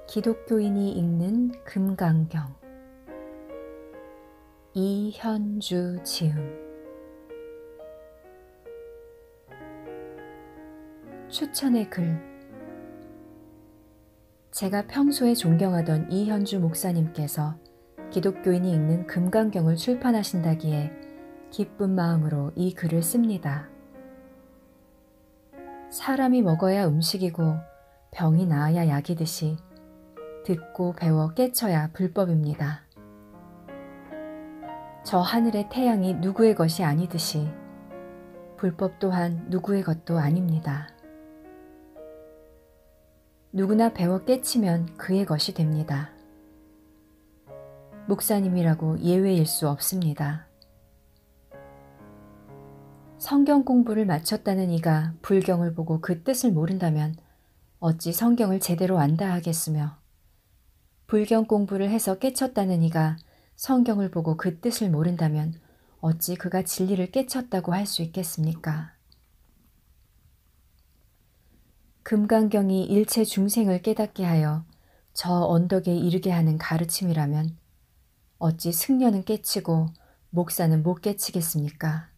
기독교인이 읽는 금강경. 이현주 지음. 추천의 글. 제가 평소에 존경하던 이현주 목사님께서 기독교인이 읽는 금강경을 출판하신다기에 기쁜 마음으로 이 글을 씁니다. 사람이 먹어야 음식이고 병이 나아야 약이듯이 듣고 배워 깨쳐야 불법입니다. 저 하늘의 태양이 누구의 것이 아니듯이 불법 또한 누구의 것도 아닙니다. 누구나 배워 깨치면 그의 것이 됩니다. 목사님이라고 예외일 수 없습니다. 성경 공부를 마쳤다는 이가 불경을 보고 그 뜻을 모른다면 어찌 성경을 제대로 안다 하겠으며, 불경 공부를 해서 깨쳤다는 이가 성경을 보고 그 뜻을 모른다면 어찌 그가 진리를 깨쳤다고 할 수 있겠습니까? 금강경이 일체 중생을 깨닫게 하여 저 언덕에 이르게 하는 가르침이라면 어찌 승려는 깨치고 목사는 못 깨치겠습니까?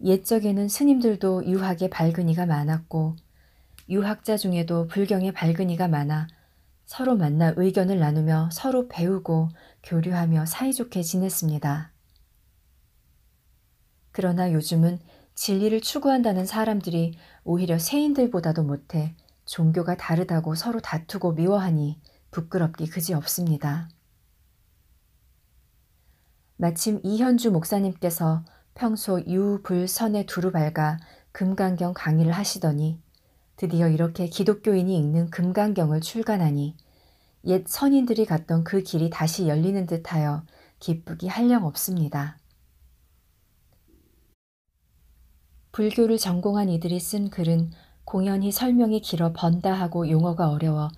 옛적에는 스님들도 유학에 발근이가 많았고 유학자 중에도 불경에 발근이가 많아 서로 만나 의견을 나누며 서로 배우고 교류하며 사이좋게 지냈습니다. 그러나 요즘은 진리를 추구한다는 사람들이 오히려 세인들보다도 못해 종교가 다르다고 서로 다투고 미워하니 부끄럽기 그지없습니다. 마침 이현주 목사님께서 평소 유, 불, 선에 두루 밝아 금강경 강의를 하시더니 드디어 이렇게 기독교인이 읽는 금강경을 출간하니 옛 선인들이 갔던 그 길이 다시 열리는 듯하여 기쁘기 한량없습니다. 불교를 전공한 이들이 쓴 글은 공연히 설명이 길어 번다하고 용어가 어려워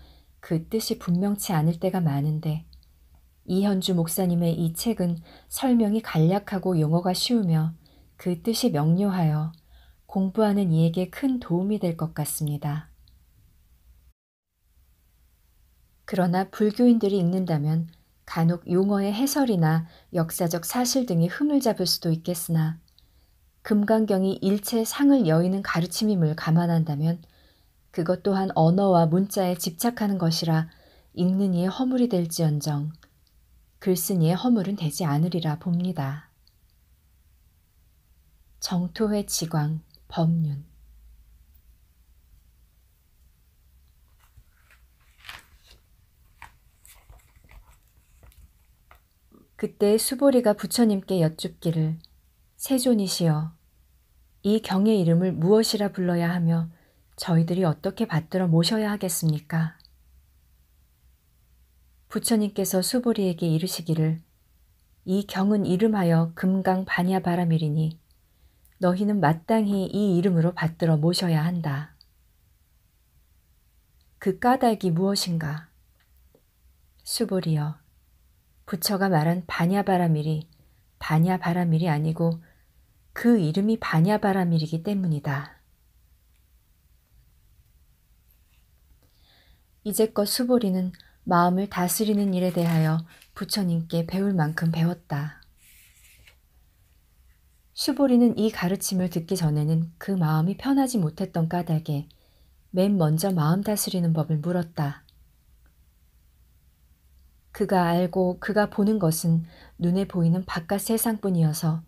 그 뜻이 분명치 않을 때가 많은데, 이현주 목사님의 이 책은 설명이 간략하고 용어가 쉬우며 그 뜻이 명료하여 공부하는 이에게 큰 도움이 될 것 같습니다. 그러나 불교인들이 읽는다면 간혹 용어의 해설이나 역사적 사실 등이 흠을 잡을 수도 있겠으나, 금강경이 일체 상을 여의는 가르침임을 감안한다면 그것 또한 언어와 문자에 집착하는 것이라 읽는 이의 허물이 될지언정 글쓴 이의 허물은 되지 않으리라 봅니다. 정토회 지광 법륜. 그때 수보리가 부처님께 여쭙기를, 세존이시여, 이 경의 이름을 무엇이라 불러야 하며 저희들이 어떻게 받들어 모셔야 하겠습니까? 부처님께서 수보리에게 이르시기를, 이 경은 이름하여 금강 반야바라밀이니 너희는 마땅히 이 이름으로 받들어 모셔야 한다. 그 까닭이 무엇인가? 수보리여, 부처가 말한 반야바라밀이 반야바라밀이 아니고 그 이름이 반야바라밀이기 때문이다. 이제껏 수보리는 마음을 다스리는 일에 대하여 부처님께 배울 만큼 배웠다. 수보리는 이 가르침을 듣기 전에는 그 마음이 편하지 못했던 까닭에 맨 먼저 마음 다스리는 법을 물었다. 그가 알고 그가 보는 것은 눈에 보이는 바깥 세상뿐이어서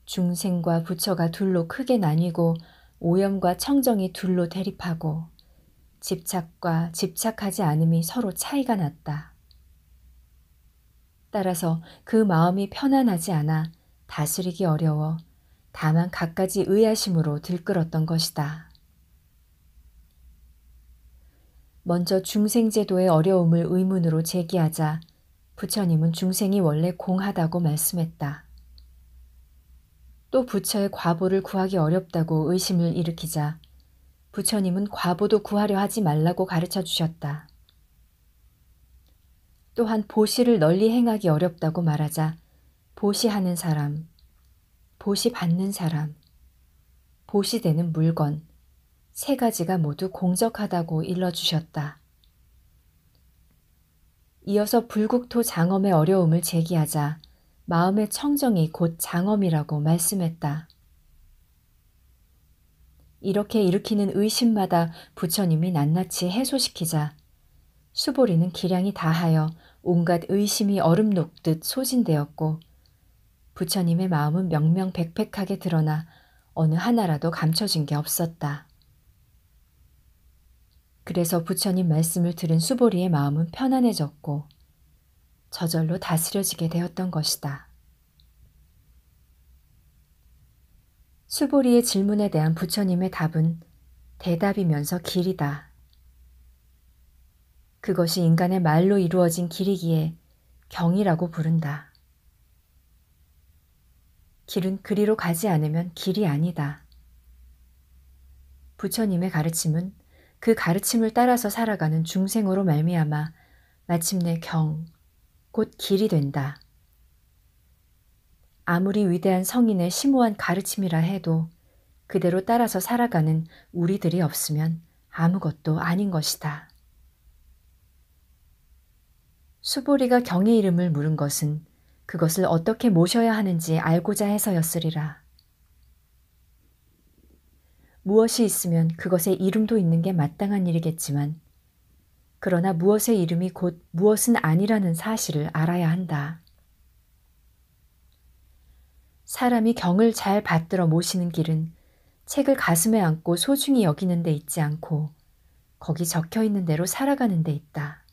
중생과 부처가 둘로 크게 나뉘고 오염과 청정이 둘로 대립하고 집착과 집착하지 않음이 서로 차이가 났다. 따라서 그 마음이 편안하지 않아 다스리기 어려워 다만 갖가지 의아심으로 들끓었던 것이다. 먼저 중생제도의 어려움을 의문으로 제기하자 부처님은 중생이 원래 공하다고 말씀했다. 또 부처의 과보를 구하기 어렵다고 의심을 일으키자 부처님은 과보도 구하려 하지 말라고 가르쳐 주셨다. 또한 보시를 널리 행하기 어렵다고 말하자 보시하는 사람, 보시 받는 사람, 보시되는 물건, 세 가지가 모두 공적하다고 일러주셨다. 이어서 불국토 장엄의 어려움을 제기하자 마음의 청정이 곧 장엄이라고 말씀했다. 이렇게 일으키는 의심마다 부처님이 낱낱이 해소시키자 수보리는 기량이 다하여 온갖 의심이 얼음 녹듯 소진되었고 부처님의 마음은 명명백백하게 드러나 어느 하나라도 감춰진 게 없었다. 그래서 부처님 말씀을 들은 수보리의 마음은 편안해졌고 저절로 다스려지게 되었던 것이다. 수보리의 질문에 대한 부처님의 답은 대답이면서 길이다. 그것이 인간의 말로 이루어진 길이기에 경이라고 부른다. 길은 그리로 가지 않으면 길이 아니다. 부처님의 가르침은 그 가르침을 따라서 살아가는 중생으로 말미암아 마침내 경, 곧 길이 된다. 아무리 위대한 성인의 심오한 가르침이라 해도 그대로 따라서 살아가는 우리들이 없으면 아무것도 아닌 것이다. 수보리가 경의 이름을 물은 것은 그것을 어떻게 모셔야 하는지 알고자 해서였으리라. 무엇이 있으면 그것의 이름도 있는 게 마땅한 일이겠지만 그러나 무엇의 이름이 곧 무엇은 아니라는 사실을 알아야 한다. 사람이 경을 잘 받들어 모시는 길은 책을 가슴에 안고 소중히 여기는 데 있지 않고 거기 적혀 있는 대로 살아가는 데 있다.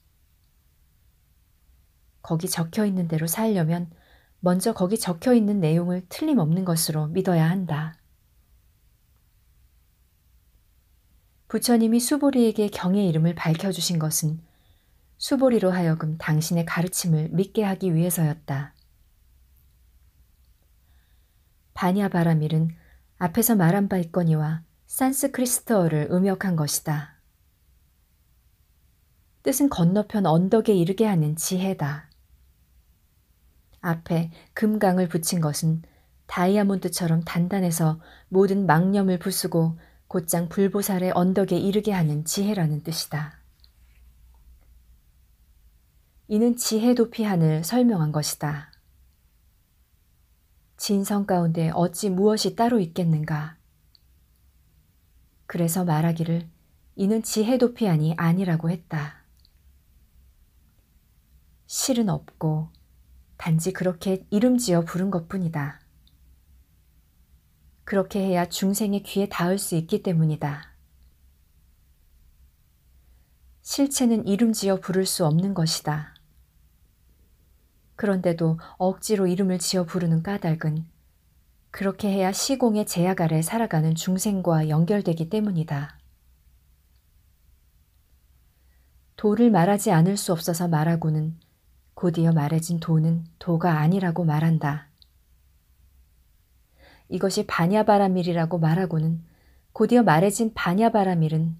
거기 적혀 있는 대로 살려면 먼저 거기 적혀 있는 내용을 틀림없는 것으로 믿어야 한다. 부처님이 수보리에게 경의 이름을 밝혀주신 것은 수보리로 하여금 당신의 가르침을 믿게 하기 위해서였다. 바냐바라밀은 앞에서 말한 바 있거니와 산스크리스트어를 음역한 것이다. 뜻은 건너편 언덕에 이르게 하는 지혜다. 앞에 금강을 붙인 것은 다이아몬드처럼 단단해서 모든 망념을 부수고 곧장 불보살의 언덕에 이르게 하는 지혜라는 뜻이다. 이는 지혜 도피한을 설명한 것이다. 진성 가운데 어찌 무엇이 따로 있겠는가? 그래서 말하기를 이는 지혜 도피한이 아니라고 했다. 실은 없고 단지 그렇게 이름지어 부른 것뿐이다. 그렇게 해야 중생의 귀에 닿을 수 있기 때문이다. 실체는 이름지어 부를 수 없는 것이다. 그런데도 억지로 이름을 지어 부르는 까닭은 그렇게 해야 시공의 제약 아래 살아가는 중생과 연결되기 때문이다. 도를 말하지 않을 수 없어서 말하고는 곧이어 말해진 도는 도가 아니라고 말한다. 이것이 바냐바라밀이라고 말하고는 곧이어 말해진 바냐바라밀은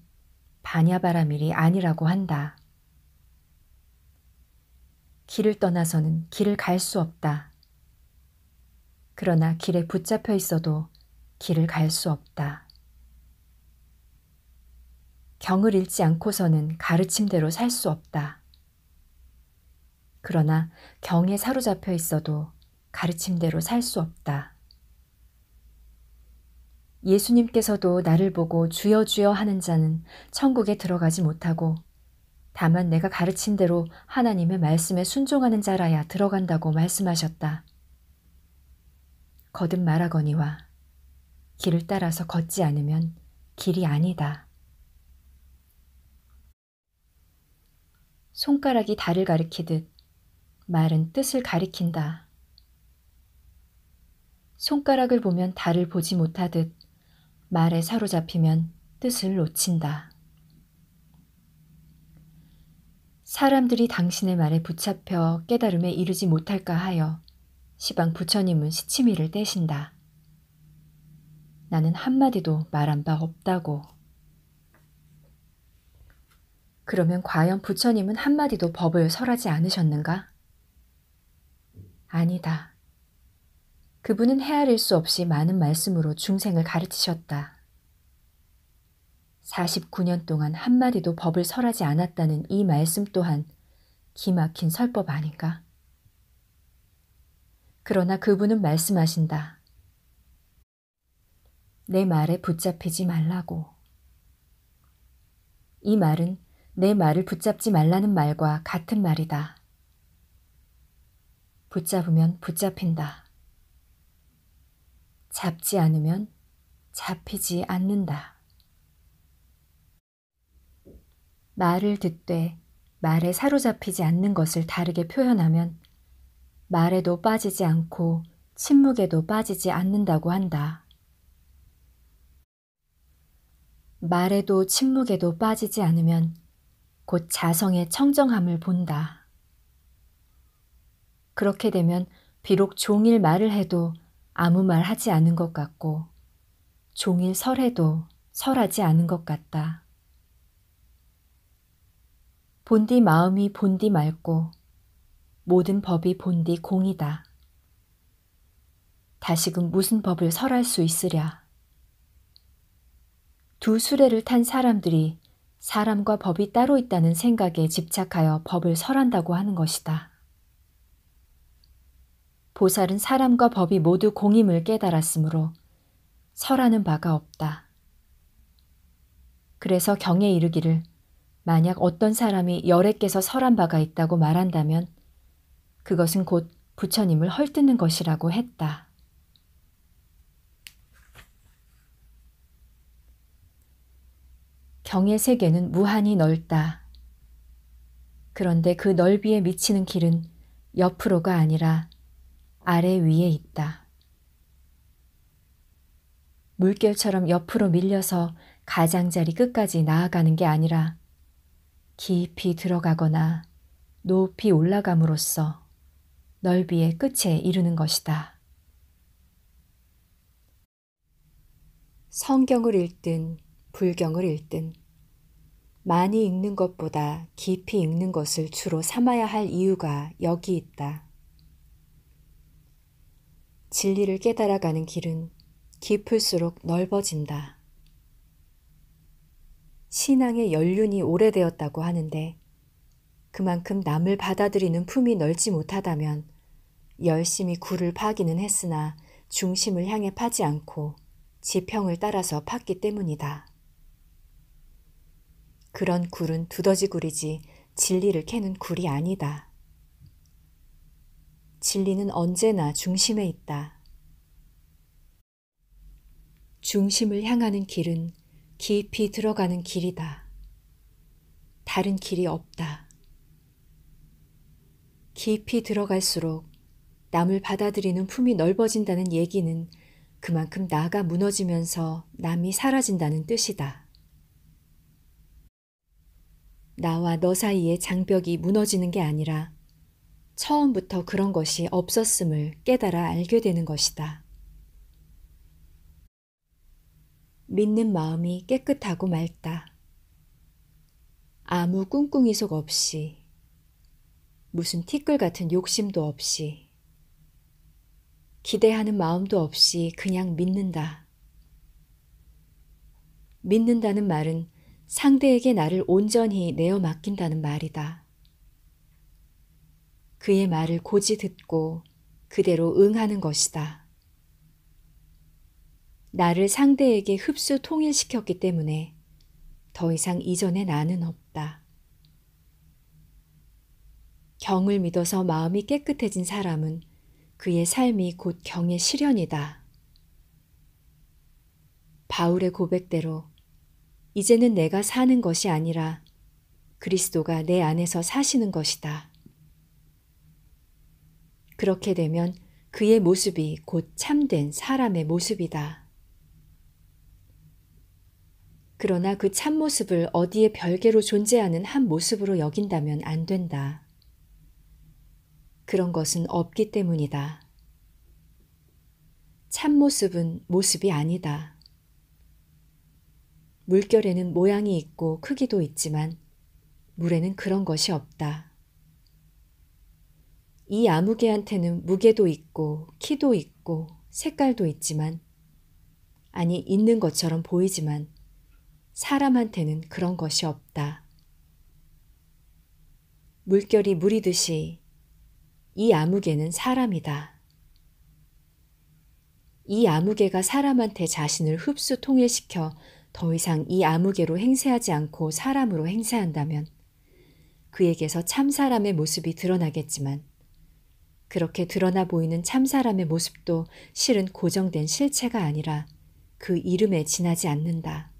바냐바라밀이 아니라고 한다. 길을 떠나서는 길을 갈 수 없다. 그러나 길에 붙잡혀 있어도 길을 갈 수 없다. 경을 잃지 않고서는 가르침대로 살 수 없다. 그러나 경에 사로잡혀 있어도 가르침대로 살 수 없다. 예수님께서도 나를 보고 주여 주여 하는 자는 천국에 들어가지 못하고 다만 내가 가르친 대로 하나님의 말씀에 순종하는 자라야 들어간다고 말씀하셨다. 거듭 말하거니와 길을 따라서 걷지 않으면 길이 아니다. 손가락이 달을 가리키듯 말은 뜻을 가리킨다. 손가락을 보면 달을 보지 못하듯 말에 사로잡히면 뜻을 놓친다. 사람들이 당신의 말에 붙잡혀 깨달음에 이르지 못할까 하여 시방 부처님은 시치미를 떼신다. 나는 한마디도 말한 바 없다고. 그러면 과연 부처님은 한마디도 법을 설하지 않으셨는가? 아니다. 그분은 헤아릴 수 없이 많은 말씀으로 중생을 가르치셨다. 49년 동안 한마디도 법을 설하지 않았다는 이 말씀 또한 기막힌 설법 아닌가? 그러나 그분은 말씀하신다. 내 말에 붙잡히지 말라고. 이 말은 내 말을 붙잡지 말라는 말과 같은 말이다. 붙잡으면 붙잡힌다. 잡지 않으면 잡히지 않는다. 말을 듣되 말에 사로잡히지 않는 것을 다르게 표현하면 말에도 빠지지 않고 침묵에도 빠지지 않는다고 한다. 말에도 침묵에도 빠지지 않으면 곧 자성의 청정함을 본다. 그렇게 되면 비록 종일 말을 해도 아무 말 하지 않은 것 같고 종일 설해도 설하지 않은 것 같다. 본디 마음이 본디 맑고 모든 법이 본디 공이다. 다시금 무슨 법을 설할 수 있으랴. 두 수레를 탄 사람들이 사람과 법이 따로 있다는 생각에 집착하여 법을 설한다고 하는 것이다. 보살은 사람과 법이 모두 공임을 깨달았으므로 설하는 바가 없다. 그래서 경에 이르기를 만약 어떤 사람이 열애께서 설한 바가 있다고 말한다면 그것은 곧 부처님을 헐뜯는 것이라고 했다. 경의 세계는 무한히 넓다. 그런데 그 넓이에 미치는 길은 옆으로가 아니라 아래 위에 있다. 물결처럼 옆으로 밀려서 가장자리 끝까지 나아가는 게 아니라 깊이 들어가거나 높이 올라감으로써 넓이의 끝에 이르는 것이다. 성경을 읽든 불경을 읽든 많이 읽는 것보다 깊이 읽는 것을 주로 삼아야 할 이유가 여기 있다. 진리를 깨달아가는 길은 깊을수록 넓어진다. 신앙의 연륜이 오래되었다고 하는데 그만큼 남을 받아들이는 품이 넓지 못하다면 열심히 굴을 파기는 했으나 중심을 향해 파지 않고 지평을 따라서 팠기 때문이다. 그런 굴은 두더지 굴이지 진리를 캐는 굴이 아니다. 진리는 언제나 중심에 있다. 중심을 향하는 길은 깊이 들어가는 길이다. 다른 길이 없다. 깊이 들어갈수록 남을 받아들이는 품이 넓어진다는 얘기는 그만큼 나가 무너지면서 남이 사라진다는 뜻이다. 나와 너 사이의 장벽이 무너지는 게 아니라 처음부터 그런 것이 없었음을 깨달아 알게 되는 것이다. 믿는 마음이 깨끗하고 맑다. 아무 꿍꿍이속 없이, 무슨 티끌 같은 욕심도 없이, 기대하는 마음도 없이 그냥 믿는다. 믿는다는 말은 상대에게 나를 온전히 내어 맡긴다는 말이다. 그의 말을 고지 듣고 그대로 응하는 것이다. 나를 상대에게 흡수 통일시켰기 때문에 더 이상 이전의 나는 없다. 경을 믿어서 마음이 깨끗해진 사람은 그의 삶이 곧 경의 실현이다. 바울의 고백대로 이제는 내가 사는 것이 아니라 그리스도가 내 안에서 사시는 것이다. 그렇게 되면 그의 모습이 곧 참된 사람의 모습이다. 그러나 그 참모습을 어디에 별개로 존재하는 한 모습으로 여긴다면 안 된다. 그런 것은 없기 때문이다. 참모습은 모습이 아니다. 물결에는 모양이 있고 크기도 있지만 물에는 그런 것이 없다. 이 아무개한테는 무게도 있고 키도 있고 색깔도 있지만, 아니 있는 것처럼 보이지만 사람한테는 그런 것이 없다. 물결이 물이듯이 이 아무개는 사람이다. 이 아무개가 사람한테 자신을 흡수 통일시켜 더 이상 이 아무개로 행세하지 않고 사람으로 행세한다면 그에게서 참사람의 모습이 드러나겠지만 그렇게 드러나 보이는 참사람의 모습도 실은 고정된 실체가 아니라 그 이름에 지나지 않는다.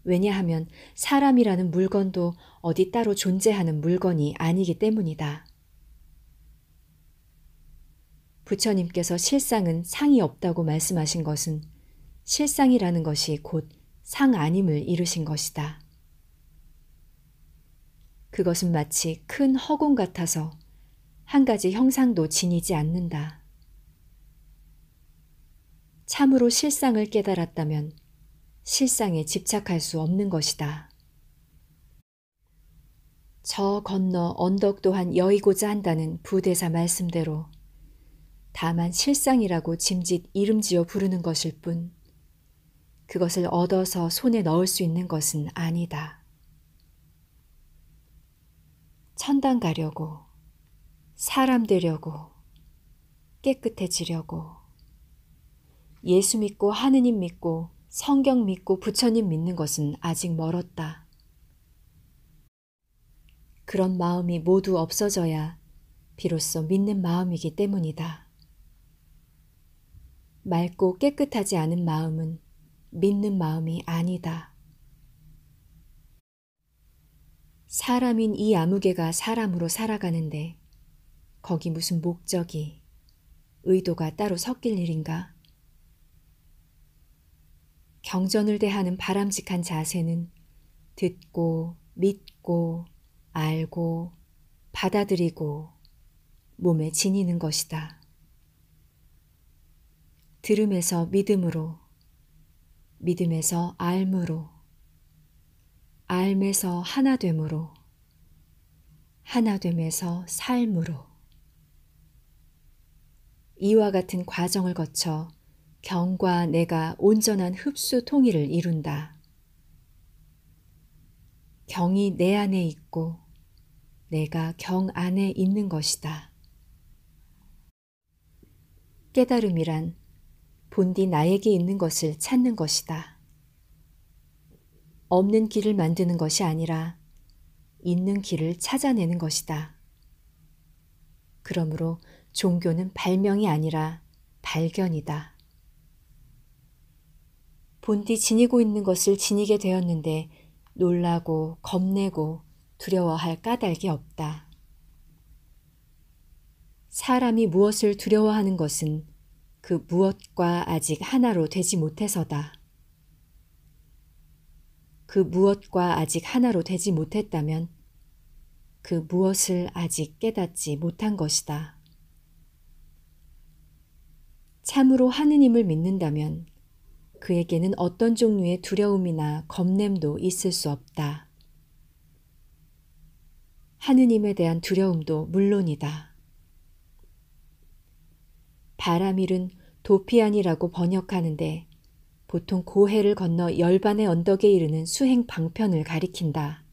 왜냐하면 사람이라는 물건도 어디 따로 존재하는 물건이 아니기 때문이다. 부처님께서 실상은 상이 없다고 말씀하신 것은 실상이라는 것이 곧 상 아님을 이루신 것이다. 그것은 마치 큰 허공 같아서 한 가지 형상도 지니지 않는다. 참으로 실상을 깨달았다면 실상에 집착할 수 없는 것이다. 저 건너 언덕 또한 여의고자 한다는 부대사 말씀대로 다만 실상이라고 짐짓 이름 지어 부르는 것일 뿐 그것을 얻어서 손에 넣을 수 있는 것은 아니다. 천당 가려고, 사람 되려고, 깨끗해지려고, 예수 믿고 하느님 믿고 성경 믿고 부처님 믿는 것은 아직 멀었다. 그런 마음이 모두 없어져야 비로소 믿는 마음이기 때문이다. 맑고 깨끗하지 않은 마음은 믿는 마음이 아니다. 사람인 이 아무개가 사람으로 살아가는데 거기 무슨 목적이, 의도가 따로 섞일 일인가? 경전을 대하는 바람직한 자세는 듣고, 믿고, 알고, 받아들이고, 몸에 지니는 것이다. 들음에서 믿음으로, 믿음에서 알므로, 알면서 하나됨으로, 하나됨에서 삶으로. 이와 같은 과정을 거쳐 경과 내가 온전한 흡수 통일을 이룬다. 경이 내 안에 있고 내가 경 안에 있는 것이다. 깨달음이란 본디 나에게 있는 것을 찾는 것이다. 없는 길을 만드는 것이 아니라 있는 길을 찾아내는 것이다. 그러므로 종교는 발명이 아니라 발견이다. 본디 지니고 있는 것을 지니게 되었는데 놀라고 겁내고 두려워할 까닭이 없다. 사람이 무엇을 두려워하는 것은 그 무엇과 아직 하나로 되지 못해서다. 그 무엇과 아직 하나로 되지 못했다면 그 무엇을 아직 깨닫지 못한 것이다. 참으로 하느님을 믿는다면 그에게는 어떤 종류의 두려움이나 겁냄도 있을 수 없다. 하느님에 대한 두려움도 물론이다. 바라밀은 도피안이라고 번역하는데 보통 고해를 건너 열반의 언덕에 이르는 수행 방편을 가리킨다.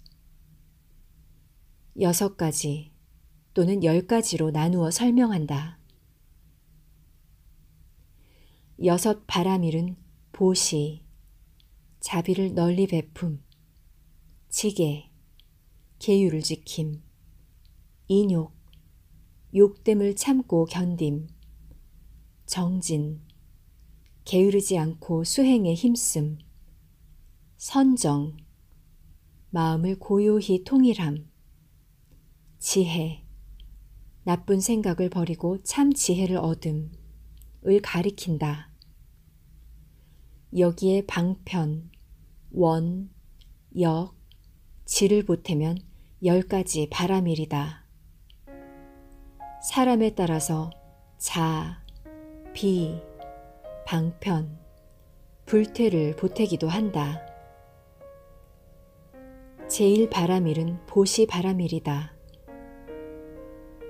6가지 또는 10가지로 나누어 설명한다. 6 바라밀은 보시, 자비를 널리 베품, 지계, 계율을 지킴, 인욕, 욕됨을 참고 견딤, 정진, 게으르지 않고 수행에 힘씀, 선정, 마음을 고요히 통일함, 지혜, 나쁜 생각을 버리고 참 지혜를 얻음을 가리킨다. 여기에 방편, 원, 역, 지를 보태면 10가지 바라밀이다. 사람에 따라서 자, 비, 방편, 불퇴를 보태기도 한다. 제1바라밀은 보시바라밀이다.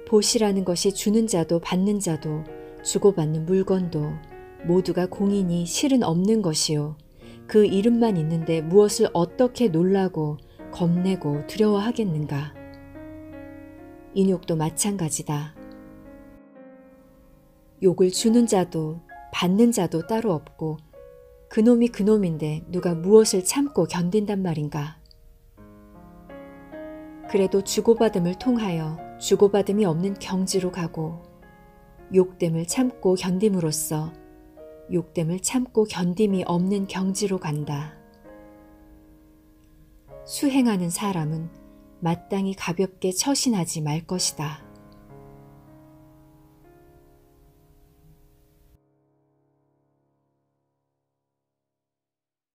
보시라는 것이 주는 자도 받는 자도 주고받는 물건도 모두가 공인이 실은 없는 것이요 그 이름만 있는데 무엇을 어떻게 놀라고 겁내고 두려워하겠는가. 인욕도 마찬가지다. 욕을 주는 자도 받는 자도 따로 없고 그놈이 그놈인데 누가 무엇을 참고 견딘단 말인가. 그래도 주고받음을 통하여 주고받음이 없는 경지로 가고 욕됨을 참고 견딤으로써 욕됨을 참고 견딤이 없는 경지로 간다. 수행하는 사람은 마땅히 가볍게 처신하지 말 것이다.